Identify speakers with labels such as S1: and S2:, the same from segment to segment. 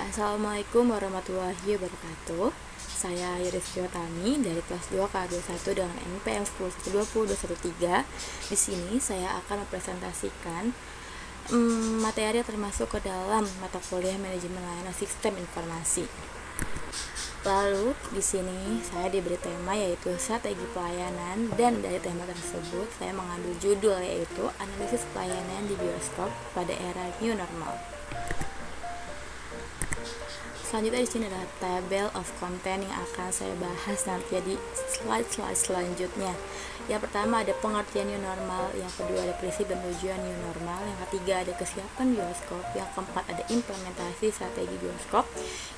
S1: Assalamualaikum warahmatullahi wabarakatuh. Saya Yuris Tami dari kelas 2 K21 dengan NPM 1020213. Di sini saya akan mempresentasikan materi yang termasuk ke dalam mata kuliah manajemen layanan sistem informasi. Lalu di sini saya diberi tema yaitu strategi pelayanan, dan dari tema tersebut saya mengambil judul yaitu analisis pelayanan di bioskop pada era new normal. Selanjutnya di sini adalah table of content yang akan saya bahas nanti di slide selanjutnya. Yang pertama ada pengertian new normal, yang kedua ada prinsip dan tujuan new normal, yang ketiga ada kesiapan bioskop, yang keempat ada implementasi strategi bioskop,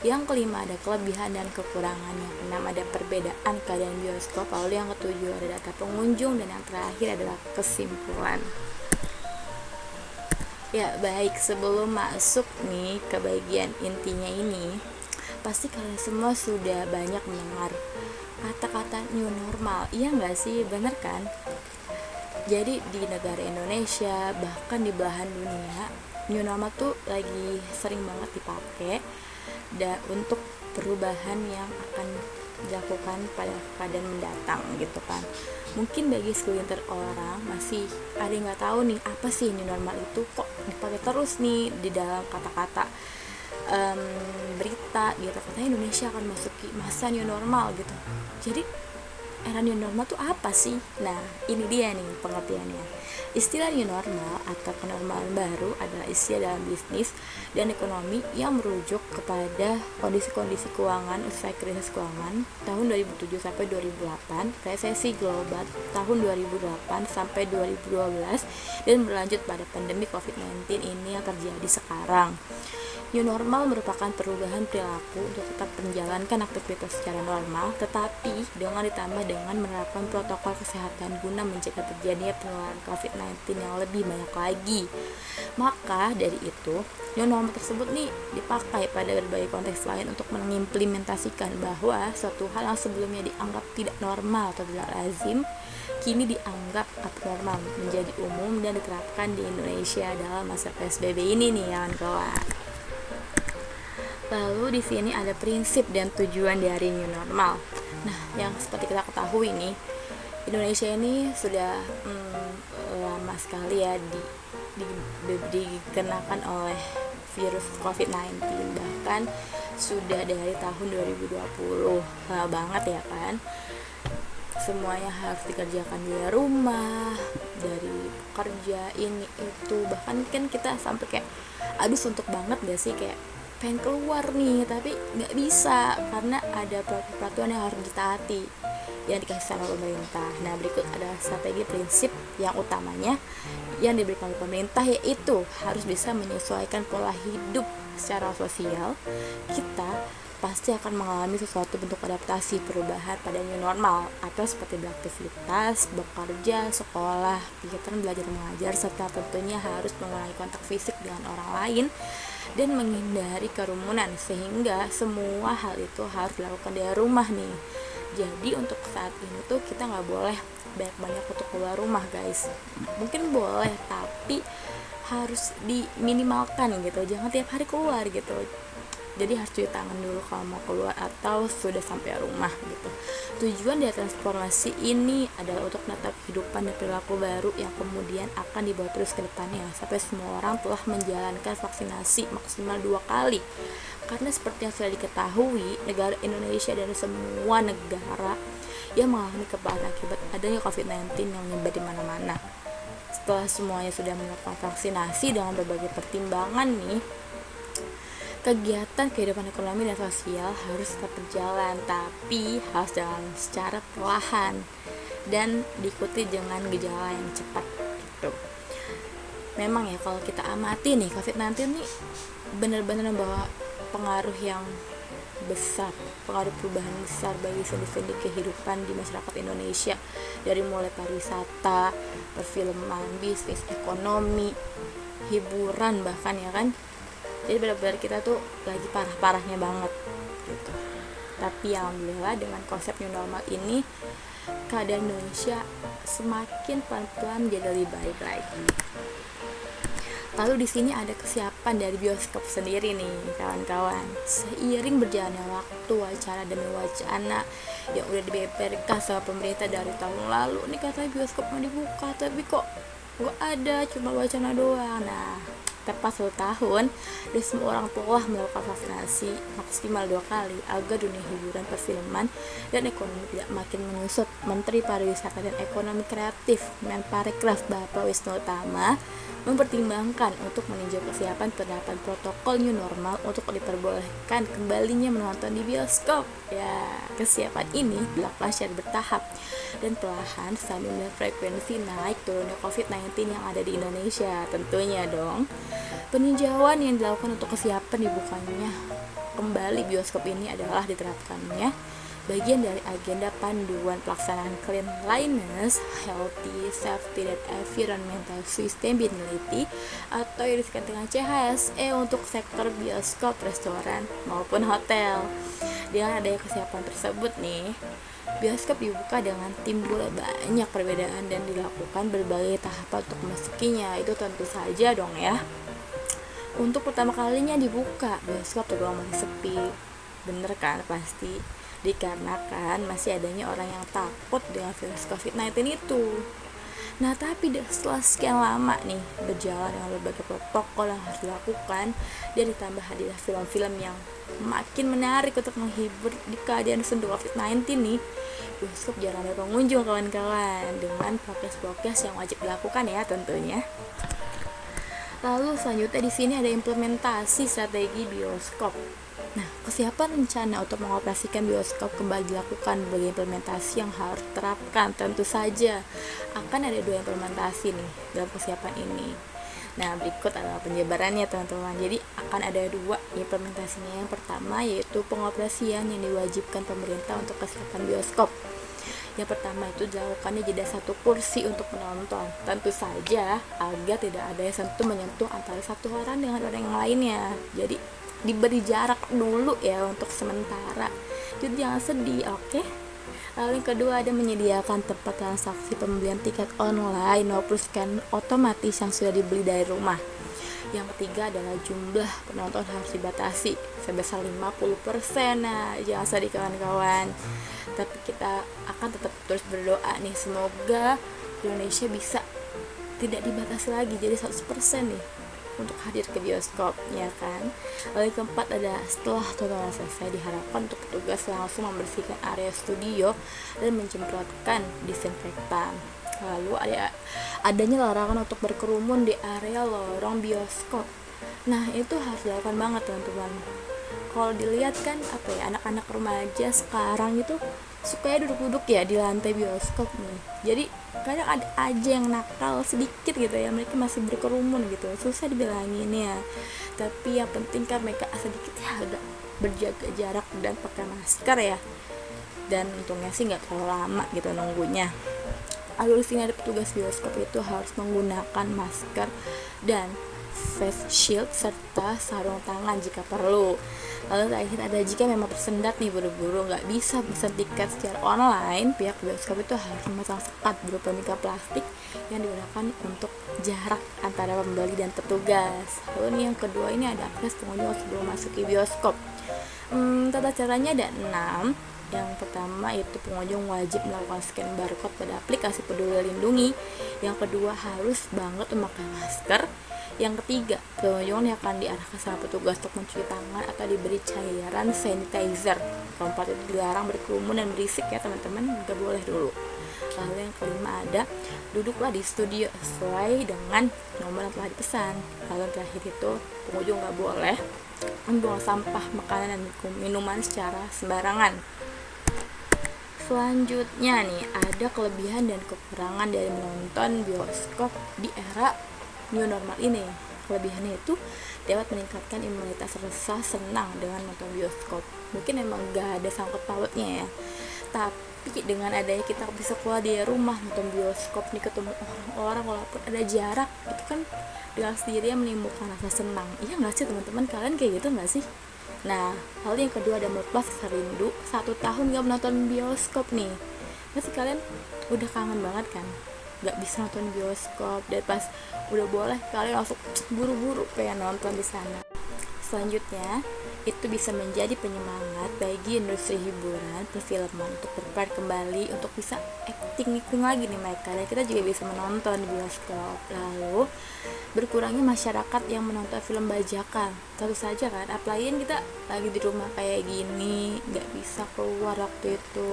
S1: yang kelima ada kelebihan dan kekurangan, yang keenam ada perbedaan keadaan bioskop, lalu yang ketujuh ada data pengunjung, dan yang terakhir adalah kesimpulan. Ya baik, sebelum masuk nih ke bagian intinya ini, pasti kalian semua sudah banyak mendengar kata-kata new normal, iya nggak sih? Bener kan? Jadi di negara Indonesia, bahkan di belahan dunia, new normal tuh lagi sering banget dipakai untuk perubahan yang akan dilakukan pada keadaan mendatang gitu kan. Mungkin bagi segelintir orang masih ada yang nggak tahu nih apa sih new normal itu, kok dipakai terus nih di dalam kata-kata berita gitu, katanya Indonesia akan masuki masa new normal gitu. Jadi era new normal tuh apa sih? Nah ini dia nih pengertiannya. Istilah new normal atau kenormalan baru adalah istilah dalam bisnis dan ekonomi yang merujuk kepada kondisi-kondisi keuangan usai krisis keuangan tahun 2007 sampai 2008, resesi global tahun 2008 sampai 2012, dan berlanjut pada pandemi COVID-19 ini yang terjadi sekarang. New normal merupakan perubahan perilaku untuk tetap menjalankan aktivitas secara normal, tetapi dengan ditambah dengan menerapkan protokol kesehatan guna mencegah terjadinya penularan COVID-19 yang lebih banyak lagi. Maka dari itu, new normal tersebut nih dipakai pada berbagai konteks lain untuk mengimplementasikan bahwa suatu hal yang sebelumnya dianggap tidak normal atau tidak lazim, kini dianggap abnormal, menjadi umum dan diterapkan di Indonesia dalam masa PSBB ini nih kawan-kawan. Lalu di sini ada prinsip dan tujuan dari new normal. Nah, yang seperti kita ketahui nih, Indonesia ini sudah lama sekali ya dikenakan oleh virus COVID-19, bahkan sudah dari tahun 2020, lama banget ya kan. Semuanya harus dikerjakan di rumah, dari kerja ini itu, bahkan kan kita sampai kayak aduh suntuk banget gak sih, kayak pengen keluar nih tapi nggak bisa karena ada peraturan yang harus ditaati yang dikasih sama pemerintah. Nah berikut adalah strategi prinsip yang utamanya yang diberikan oleh pemerintah, yaitu harus bisa menyesuaikan pola hidup secara sosial. Kita pasti akan mengalami sesuatu bentuk adaptasi perubahan pada new normal, atau seperti beraktivitas, bekerja, sekolah, kegiatan belajar mengajar, serta tentunya harus mengurangi kontak fisik dengan orang lain dan menghindari kerumunan, sehingga semua hal itu harus dilakukan dari rumah nih. Jadi untuk saat ini tuh kita nggak boleh banyak-banyak untuk keluar rumah guys. Mungkin boleh tapi harus diminimalkan gitu, jangan tiap hari keluar gitu. Jadi harus cuci tangan dulu kalau mau keluar atau sudah sampai rumah gitu. Tujuan dari transformasi ini adalah untuk menatap kehidupan dan perilaku baru yang kemudian akan dibawa terus ke depannya sampai semua orang telah menjalankan vaksinasi maksimal 2 kali. Karena seperti yang sudah diketahui, negara Indonesia dan semua negara yang mengalami kebakaran akibat adanya COVID-19 yang menyebar di mana-mana. Setelah semuanya sudah melakukan vaksinasi dengan berbagai pertimbangan nih, kegiatan kehidupan ekonomi dan sosial harus tetap berjalan, tapi harus jalan secara perlahan dan diikuti dengan gejala yang cepat gitu. Memang ya kalau kita amati nih, COVID-19 nih benar-benar membawa pengaruh yang besar, pengaruh perubahan besar bagi sendi-sendi kehidupan di masyarakat Indonesia, dari mulai pariwisata, perfilman, bisnis, ekonomi, hiburan bahkan ya kan. Jadi benar-benar kita tuh lagi parah-parahnya banget gitu. Tapi alhamdulillah dengan konsep new normal ini, keadaan Indonesia semakin pelan-pelan menjadi lebih baik lagi. Lalu di sini ada kesiapan dari bioskop sendiri nih kawan-kawan. Seiring berjalannya waktu, wacana demi wacana yang udah dibeberkan sama pemerintah dari tahun lalu, nih katanya bioskop mau dibuka, tapi kok gak ada, cuma wacana doang. Nah, tepat 1 tahun dan semua orang telah melakukan vaksinasi maksimal 2 kali agar dunia hiburan, perfilman, dan ekonomi tidak makin menyusut. Menteri Pariwisata dan Ekonomi Kreatif Menparekraf Bapak Wisnu Tama mempertimbangkan untuk meninjau kesiapan penerapan protokol new normal untuk diperbolehkan kembalinya menonton di bioskop. Ya, kesiapan ini dilakukan secara bertahap dan perlahan sambil melihat frekuensi naik turunnya COVID-19 yang ada di Indonesia. Tentunya dong, peninjauan yang dilakukan untuk kesiapan dibukanya kembali bioskop ini adalah diterapkannya bagian dari agenda panduan pelaksanaan cleanliness, healthy, safety, dan environmental sustainability atau yang disingkat dengan CHSE untuk sektor bioskop, restoran, maupun hotel. Dengan adanya kesiapan tersebut nih, bioskop dibuka dengan timbul banyak perbedaan dan dilakukan berbagai tahapan untuk memasukinya. Itu tentu saja dong ya. Untuk pertama kalinya dibuka, bioskop tergolong masih sepi. Bener kan? Pasti. Dikarenakan masih adanya orang yang takut dengan virus COVID-19 itu. Nah, tapi setelah sekian lama nih berjalan dengan berbagai protokol yang harus dilakukan, dan ditambah hadirnya film-film yang makin menarik untuk menghibur di keadaan sendu COVID-19 nih, bioskop jarang ada pengunjung kawan-kawan, dengan prokes-prokes yang wajib dilakukan ya tentunya. Lalu selanjutnya di sini ada implementasi strategi bioskop. Nah, kesiapan rencana untuk mengoperasikan bioskop kembali dilakukan berbagai implementasi yang harus diterapkan. Tentu saja akan ada 2 implementasi nih dalam kesiapan ini. Nah, berikut adalah penjabarannya teman-teman. Jadi akan ada 2 implementasinya. Yang pertama yaitu pengoperasian yang diwajibkan pemerintah untuk kesiapan bioskop. Yang pertama itu dilakukannya jeda 1 kursi untuk penonton. Tentu saja agar tidak ada yang menyentuh antara satu orang dengan orang yang lainnya. Jadi diberi jarak dulu ya untuk sementara. Jadi jangan sedih, oke? Lalu yang kedua ada menyediakan tempat transaksi pembelian tiket online maupun scan otomatis yang sudah dibeli dari rumah. Yang ketiga adalah jumlah penonton harus dibatasi sebesar 50%. Nah, jangan sedih kawan-kawan. Tapi kita akan tetap terus berdoa nih, semoga Indonesia bisa tidak dibatasi lagi jadi 100% nih untuk hadir ke bioskop, ya kan. Lalu yang keempat ada setelah tontonan selesai diharapkan untuk petugas langsung membersihkan area studio dan menyemprotkan disinfektan. Lalu adanya larangan untuk berkerumun di area lorong bioskop. Nah, itu harus dilakukan banget teman-teman. Kalau dilihat kan anak-anak remaja sekarang itu sukanya duduk-duduk ya di lantai bioskop nih. Jadi kadang ada aja yang nakal sedikit gitu ya, mereka masih berkerumun gitu, susah dibilanginnya. Tapi yang penting kan mereka sedikit ya agak berjaga jarak dan pakai masker ya. Dan untungnya sih nggak terlalu lama gitu nunggunya. Lalu di sini ada petugas bioskop itu harus menggunakan masker dan face shield serta sarung tangan jika perlu. Lalu terakhir ada jika memang tersendat nih buru-buru nggak bisa pesan tiket secara online, pihak bioskop itu harus memasang sekat berupa mika plastik yang digunakan untuk jarak antara pembeli dan petugas. Lalu nih yang kedua ini ada akses pengunjung sebelum masuk ke bioskop. Tata caranya ada 6. Yang pertama itu pengunjung wajib melakukan scan barcode pada aplikasi Peduli Lindungi. Yang kedua harus banget memakai masker. Yang ketiga, pengunjung yang akan diarahkan sama petugas untuk mencuci tangan atau diberi cairan sanitizer. Keempat itu dilarang berkerumun dan berisik ya teman-teman, nggak boleh dulu. Lalu yang kelima ada duduklah di studio sesuai dengan nomor yang telah dipesan. Lalu yang terakhir itu pengunjung nggak boleh membuang sampah makanan dan minuman secara sembarangan. Selanjutnya nih ada kelebihan dan kekurangan dari menonton bioskop di era new normal ini. Kelebihannya itu dapat meningkatkan imunitas rasa senang dengan nonton bioskop. Mungkin emang gak ada sangkut pautnya ya, tapi dengan adanya kita bisa keluar dari rumah nonton bioskop nih, ketemu orang-orang walaupun ada jarak, itu kan dengan sendirinya menimbulkan rasa senang. Iya gak sih teman-teman, kalian kayak gitu gak sih? Nah, hal yang kedua ada melepas rasa rindu 1 tahun gak menonton bioskop nih. Pasti kalian udah kangen banget kan nggak bisa nonton bioskop, dan pas udah boleh kalian langsung buru-buru pengen nonton di sana. Selanjutnya, itu bisa menjadi penyemangat bagi industri hiburan perfilman untuk berperan kembali, untuk bisa acting lagi nih mereka, dan kita juga bisa menonton di bioskop. Lalu berkurangnya masyarakat yang menonton film bajakan, tentu saja kan, apalagi kita lagi di rumah kayak gini, nggak bisa keluar waktu itu,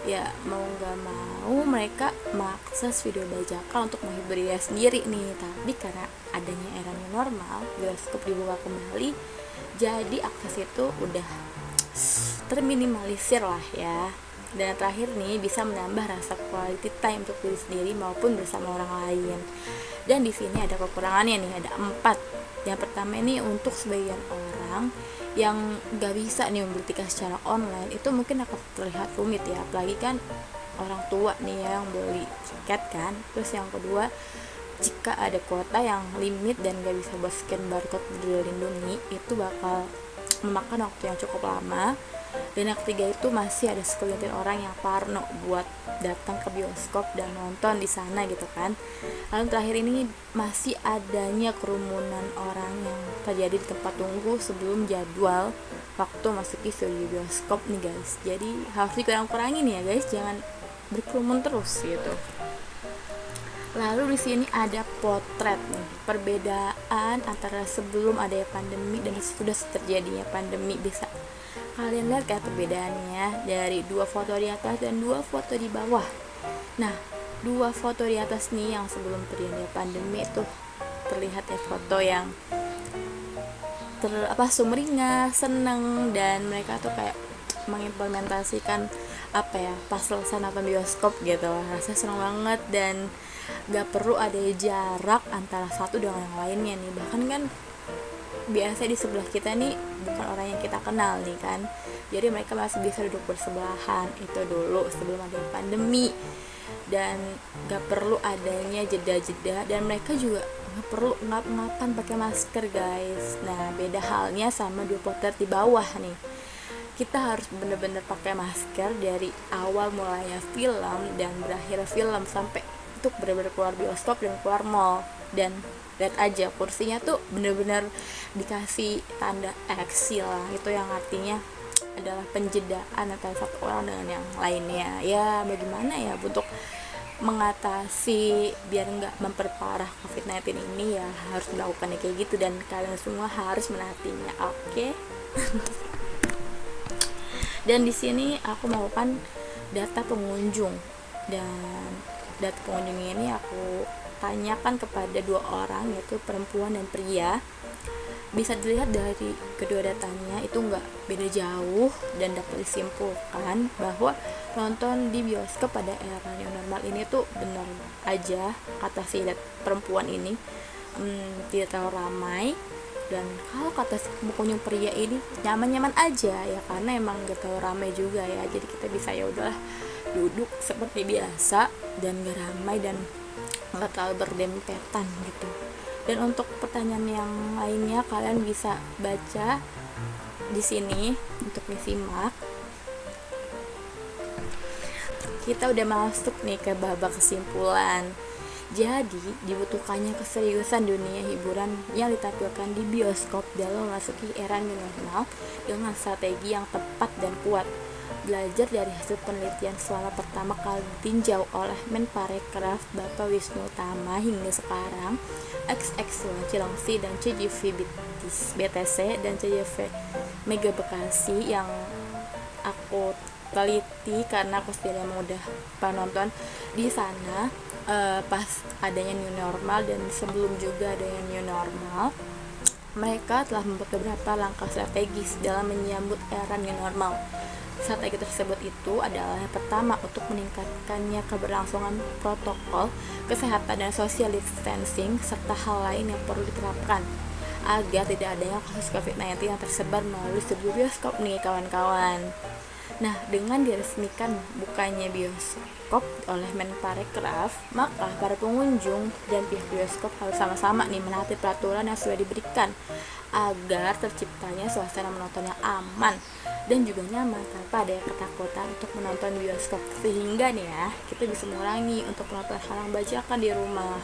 S1: ya mau nggak mau mereka mengakses video bajakan untuk menghibur diri sendiri nih. Tapi karena adanya era new normal, bioskop dibuka kembali, jadi akses itu udah terminimalisir lah ya. Dan terakhir nih, bisa menambah rasa quality time untuk diri sendiri maupun bersama orang lain. Dan di sini ada kekurangannya nih, ada 4. Yang pertama ini untuk sebagian orang yang gak bisa nih membeli tiket secara online, itu mungkin akan terlihat rumit ya, apalagi kan orang tua nih yang beli tiket kan. Terus yang kedua, jika ada kuota yang limit dan gak bisa buat scan barcode Peduli Lindungi, itu bakal memakan waktu yang cukup lama. Dan yang ketiga itu masih ada segelintir orang yang parno buat datang ke bioskop dan nonton di sana gitu kan. Lalu terakhir ini masih adanya kerumunan orang yang terjadi di tempat tunggu sebelum jadwal waktu masuki studio bioskop nih guys. Jadi harus dikurang-kurangin ya guys, jangan berkerumun terus gitu. Lalu di sini ada potret nih, perbedaan antara sebelum adanya pandemi dan sudah terjadinya pandemi. Bisa kalian lihat kayak perbedaannya dari 2 foto di atas dan 2 foto di bawah. Nah, 2 foto di atas nih yang sebelum terjadinya pandemi itu terlihat ya foto yang sumringah, seneng, dan mereka tuh kayak mengimplementasikan pas selesai nonton bioskop gitu. Rasanya seneng banget dan gak perlu ada jarak antara satu dengan yang lainnya nih. Bahkan kan biasa di sebelah kita nih bukan orang yang kita kenal nih kan, jadi mereka masih bisa duduk bersebelahan. Itu dulu sebelum ada pandemi, dan gak perlu adanya jeda-jeda, dan mereka juga gak perlu ngap-ngapan pakai masker guys. Nah, beda halnya sama 2 potret di bawah nih, kita harus bener-bener pakai masker dari awal mulanya film dan berakhir film, sampai untuk bener-bener keluar bioskop dan keluar mall. Dan lihat aja kursinya tuh bener-bener dikasih tanda X lah, itu yang artinya adalah penjedaan antara satu orang dengan yang lainnya. Ya bagaimana ya, untuk mengatasi biar nggak memperparah COVID-19 ini, ya harus melakukan kayak gitu, dan kalian semua harus menaatinya, oke? Dan di sini aku maukan data pengunjung, dan data pengunjung ini aku tanyakan kepada 2 orang, yaitu perempuan dan pria. Bisa dilihat dari kedua datanya itu nggak beda jauh, dan dapat disimpulkan bahwa nonton di bioskop pada era new normal ini tuh benar aja, kata si perempuan ini, tidak terlalu ramai. Dan kalau kata si pengunjung pria ini nyaman-nyaman aja ya, karena emang gak terlalu ramai juga ya, jadi kita bisa ya udahlah duduk seperti biasa dan gak ramai dan nggak terlalu berdempetan gitu. Dan untuk pertanyaan yang lainnya kalian bisa baca di sini untuk disimak. Kita udah masuk nih ke babak kesimpulan. Jadi dibutuhkannya keseriusan dunia hiburan yang ditampilkan di bioskop dalam memasuki era new normal dengan strategi yang tepat dan kuat. Belajar dari hasil penelitian selama pertama kali ditinjau oleh Menparekraf Bapak Wisnu Tama hingga sekarang, XX1 Cilengsi dan CGV BTC dan CGV Mega Bekasi yang aku teliti karena aku sendiri udah penonton di sana pas adanya new normal dan sebelum juga adanya new normal. Mereka telah membuat beberapa langkah strategis dalam menyambut era new normal. Strategi tersebut itu adalah yang pertama, untuk meningkatkannya keberlangsungan protokol kesehatan dan social distancing, serta hal lain yang perlu diterapkan agar tidak adanya kasus COVID-19 yang tersebar melalui seluruh bioskop nih kawan-kawan. Nah, dengan diresmikan bukanya bioskop oleh Menparekraf, maka para pengunjung dan pihak bioskop harus sama-sama nih menaati peraturan yang sudah diberikan agar terciptanya suasana menonton yang aman dan juga nyaman tanpa ada ketakutan untuk menonton bioskop, sehingga nih ya kita bisa mengurangi untuk menonton hal yang bajakan di rumah.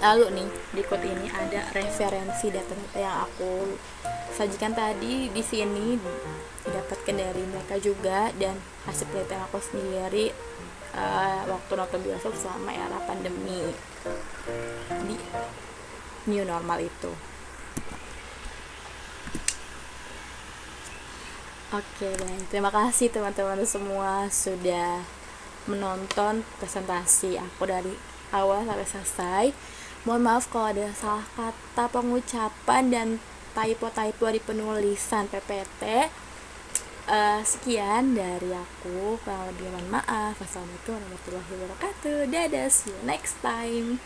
S1: Lalu nih di quote ini ada referensi data-data yang aku sajikan tadi di sini didapatkan dari mereka juga, dan hasil penelitian aku sendiri waktu nonton bioskop selama era pandemi di new normal itu. Oke, baik. Terima kasih teman-teman semua sudah menonton presentasi aku dari awal sampai selesai. Mohon maaf kalau ada salah kata pengucapan dan typo-typo di penulisan PPT. Sekian dari aku, kurang lebih mohon maaf. Wassalamualaikum warahmatullahi wabarakatuh. Dadah, see you next time.